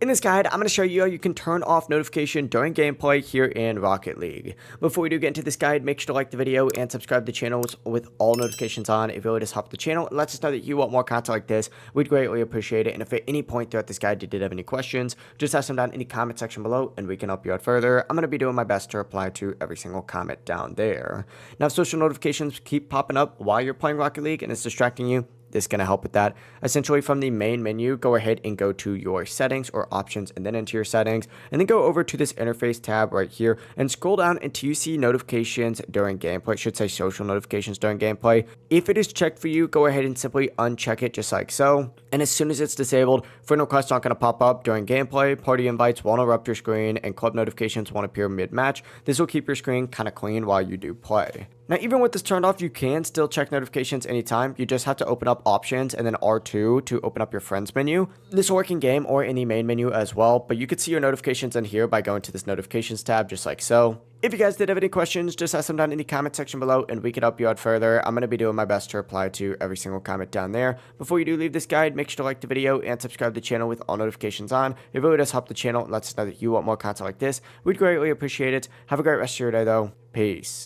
In this guide, I'm going to show you how you can turn off notification during gameplay here in Rocket League. Before we do get into this guide, make sure to like the video and subscribe to the channels with all notifications on. It really does help the channel. It lets us know that you want more content like this. We'd greatly appreciate it. And if at any point throughout this guide you did have any questions, just ask them down in the comment section below and we can help you out further. I'm going to be doing my best to reply to every single comment down there. Now, if social notifications keep popping up while you're playing Rocket League and it's distracting you, this is going to help with that. Essentially, from the main menu, go ahead and go to your settings or options and then into your settings, and then go over to this interface tab right here and scroll down until you see notifications during gameplay. It should say social notifications during gameplay. If it is checked for you, go ahead and simply uncheck it just like so. And as soon as it's disabled, friend requests aren't going to pop up during gameplay, party invites won't erupt your screen, and club notifications won't appear mid-match. This will keep your screen kind of clean while you do play. Now, even with this turned off, you can still check notifications anytime. You just have to open up options and then R2 to open up your friends menu. This will work in game or in the main menu as well, but you can see your notifications in here by going to this notifications tab just like so. If you guys did have any questions, just ask them down in the comment section below and we can help you out further. I'm going to be doing my best to reply to every single comment down there. Before you do leave this guide, make sure to like the video and subscribe to the channel with all notifications on. It really does help the channel and lets us know that you want more content like this. We'd greatly appreciate it. Have a great rest of your day though. Peace.